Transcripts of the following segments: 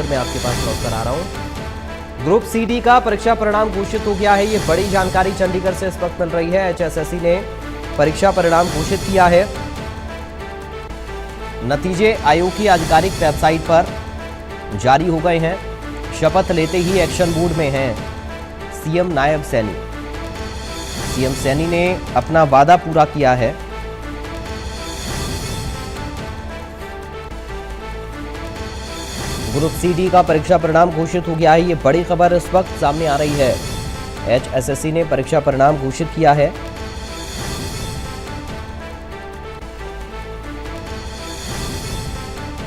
लेकर मैं आपके पास लौट कर आ रहा हूं। ग्रुप सी का परीक्षा परिणाम घोषित हो गया है। ये बड़ी जानकारी चंडीगढ़ से इस वक्त मिल रही है। एचएसएससी ने परीक्षा परिणाम घोषित किया है। नतीजे आयोग की आधिकारिक वेबसाइट पर जारी हो गए हैं। शपथ लेते ही एक्शन मोड में हैं सीएम नायब सैनी। सीएम सैनी ने अपना वादा पूरा किया है। ग्रुप सी का परीक्षा परिणाम घोषित हो गया है। ये बड़ी खबर इस वक्त सामने आ रही है। एचएसएससी ने परीक्षा परिणाम घोषित किया है।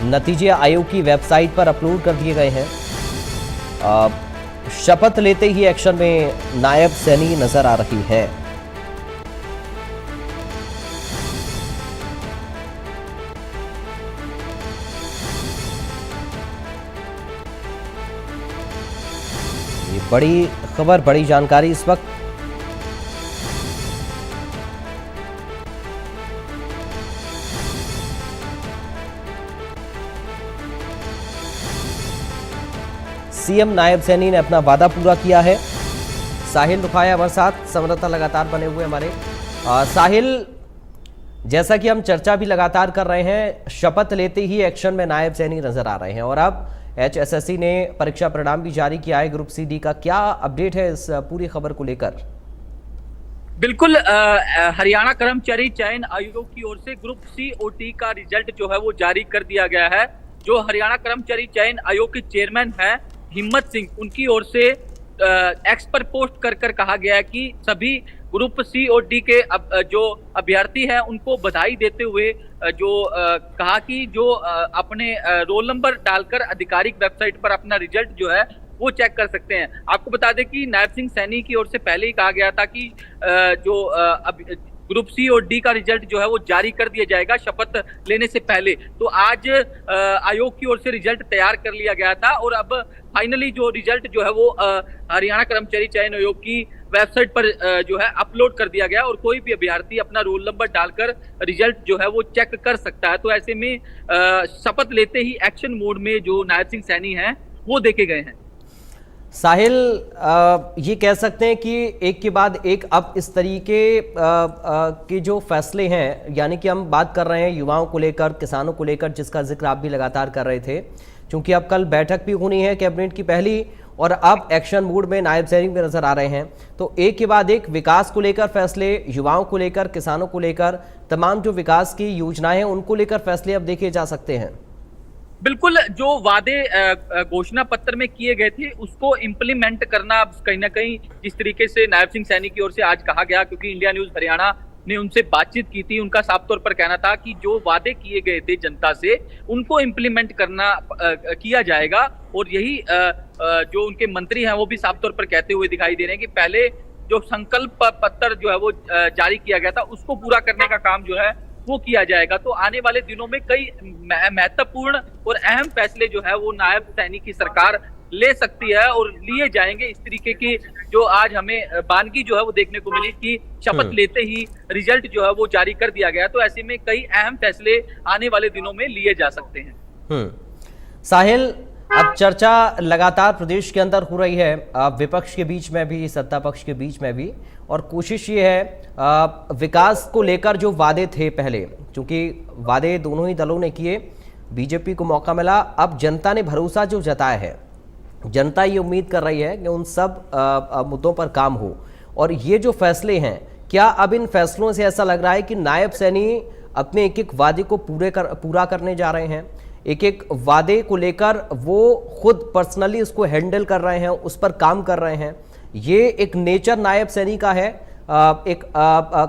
नतीजे आयोग की वेबसाइट पर अपलोड कर दिए गए हैं। शपथ लेते ही एक्शन में नायब सैनी नजर आ रही है। ये बड़ी खबर, बड़ी जानकारी इस वक्त सीएम नायब सैनी ने अपना वादा पूरा किया है। साहिल रुखाया हमारे साथ संवाददाता लगातार बने हुए हमारे। साहिल, जैसा कि हम चर्चा भी लगातार कर रहे हैं, शपथ लेते ही एक्शन में नायब सैनी नजर आ रहे हैं और अब एचएसएससी ने परीक्षा परिणाम भी जारी किया है ग्रुप सी का। क्या अपडेट है इस पूरी खबर को लेकर? बिल्कुल, हरियाणा कर्मचारी चयन आयोग की ओर से ग्रुप सी और डी का रिजल्ट जो है वो जारी कर दिया गया है। जो हरियाणा कर्मचारी चयन आयोग के चेयरमैन है हिम्मत सिंह, उनकी ओर से एक्स पर पोस्ट कर कहा गया है कि सभी ग्रुप सी और डी के जो अभ्यर्थी हैं उनको बधाई देते हुए जो कहा कि जो अपने रोल नंबर डालकर आधिकारिक वेबसाइट पर अपना रिजल्ट जो है वो चेक कर सकते हैं। आपको बता दें कि नायब सिंह सैनी की ओर से पहले ही कहा गया था कि जो ग्रुप सी और डी का रिजल्ट जो है वो जारी कर दिया जाएगा शपथ लेने से पहले। तो आज आयोग की ओर से रिजल्ट तैयार कर लिया गया था और अब फाइनली जो रिजल्ट जो है वो हरियाणा कर्मचारी चयन आयोग की वेबसाइट पर जो है अपलोड कर दिया गया और कोई भी अभ्यर्थी अपना रोल नंबर डालकर रिजल्ट जो है वो चेक कर सकता है। तो ऐसे में शपथ लेते ही एक्शन मोड में जो नायब सिंह सैनी हैं वो देखे गए हैं। साहिल, ये कह सकते हैं कि एक के बाद एक अब इस तरीके के जो फैसले हैं, यानी कि हम बात कर रहे हैं युवाओं को लेकर, किसानों को लेकर, जिसका जिक्र आप भी लगातार कर रहे थे, क्योंकि अब कल बैठक भी होनी है कैबिनेट की पहली और अब एक्शन मूड में नायब सैनी भी नजर आ रहे हैं। तो एक के बाद एक विकास को लेकर फैसले, युवाओं को लेकर, किसानों को लेकर, तमाम जो विकास की योजनाएं हैं उनको लेकर फैसले अब देखे जा सकते हैं। बिल्कुल, जो वादे घोषणा पत्र में किए गए थे उसको इम्प्लीमेंट करना कहीं ना कहीं जिस तरीके से नायब सिंह सैनी की ओर से आज कहा गया, क्योंकि इंडिया न्यूज हरियाणा ने उनसे बातचीत की थी, उनका साफ तौर पर कहना था कि जो वादे किए गए थे जनता से उनको इम्प्लीमेंट करना किया जाएगा। और यही जो उनके मंत्री हैं वो भी साफ तौर पर कहते हुए दिखाई दे रहे हैं कि पहले जो संकल्प पत्र जो है वो जारी किया गया था उसको पूरा करने का काम जो है वो किया जाएगा। तो आने वाले दिनों में कई महत्वपूर्ण और अहम फैसले जो है वो नायब सैनी की सरकार ले सकती है और लिए जाएंगे। इस तरीके की जो आज हमें बानगी जो है वो देखने को मिली कि शपथ लेते ही रिजल्ट जो है वो जारी कर दिया गया। तो ऐसे में कई अहम फैसले आने वाले दिनों में लिए जा सकते हैं। साहिल, अब चर्चा लगातार प्रदेश के अंदर हो रही है, विपक्ष के बीच में भी, सत्ता पक्ष के बीच में भी, और कोशिश ये है विकास को लेकर जो वादे थे पहले, क्योंकि वादे दोनों ही दलों ने किए, बीजेपी को मौका मिला, अब जनता ने भरोसा जो जताया है, जनता ये उम्मीद कर रही है कि उन सब मुद्दों पर काम हो। और ये जो फैसले हैं, क्या अब इन फैसलों से ऐसा लग रहा है कि नायब सैनी अपने एक एक वादे को पूरा करने जा रहे हैं, एक एक वादे को लेकर वो खुद पर्सनली उसको हैंडल कर रहे हैं, उस पर काम कर रहे हैं? ये एक नेचर नायब सैनी का है, एक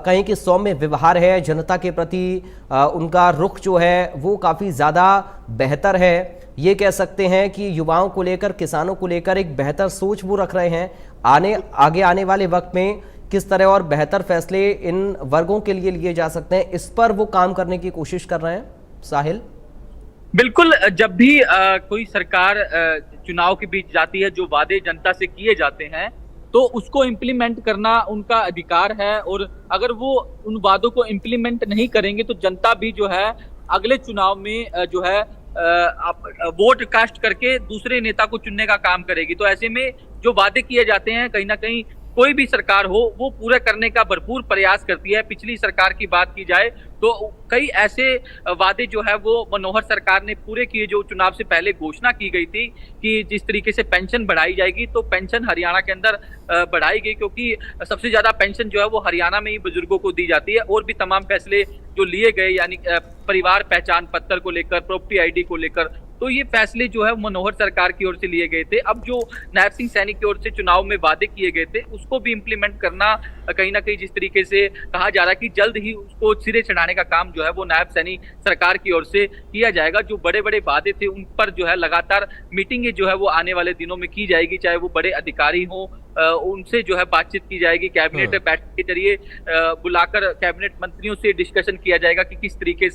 कहीं कि सौम्य व्यवहार है जनता के प्रति, उनका रुख जो है वो काफ़ी ज़्यादा बेहतर है। ये कह सकते हैं कि युवाओं को लेकर, किसानों को लेकर एक बेहतर सोच वो रख रहे हैं। आगे आने वाले वक्त में किस तरह और बेहतर फैसले इन वर्गों के लिए लिए जा सकते हैं, इस पर वो काम करने की कोशिश कर रहे हैं। साहिल, बिल्कुल, जब भी कोई सरकार चुनाव के बीच जाती है, जो वादे जनता से किए जाते हैं तो उसको इम्प्लीमेंट करना उनका अधिकार है। और अगर वो उन वादों को इम्प्लीमेंट नहीं करेंगे तो जनता भी जो है अगले चुनाव में जो है वोट कास्ट करके दूसरे नेता को चुनने का काम करेगी। तो ऐसे में जो वादे किए जाते हैं कहीं ना कहीं कोई भी सरकार हो वो पूरा करने का भरपूर प्रयास करती है। पिछली सरकार की बात की जाए तो कई ऐसे वादे जो है वो मनोहर सरकार ने पूरे किए, जो चुनाव से पहले घोषणा की गई थी कि जिस तरीके से पेंशन बढ़ाई जाएगी, तो पेंशन हरियाणा के अंदर बढ़ाई गई, क्योंकि सबसे ज्यादा पेंशन जो है वो हरियाणा में ही बुजुर्गों को दी जाती है। और भी तमाम फैसले जो लिए गए, यानी परिवार पहचान पत्र को लेकर, प्रॉपर्टी आईडी को लेकर, तो ये फैसले जो है मनोहर सरकार की ओर से लिए गए थे। अब जो नायब सिंह सैनी की ओर से चुनाव में वादे किए गए थे उसको भी इम्प्लीमेंट करना कहीं ना कहीं जिस तरीके से कहा जा रहा है कि जल्द ही उसको सिरे चढ़ाने का काम जो है वो नायब सैनी सरकार की ओर से किया जाएगा। जो बड़े बड़े वादे थे उन पर जो है लगातार मीटिंगें जो है वो आने वाले दिनों में की जाएगी, चाहे वो बड़े अधिकारी हों, उनसे जो है बातचीत की जाएगी। कैबिनेट बैठक के जरिए बुलाकर कैबिनेट मंत्रियों से डिस्कशन किया जाएगा कि किस तरीके से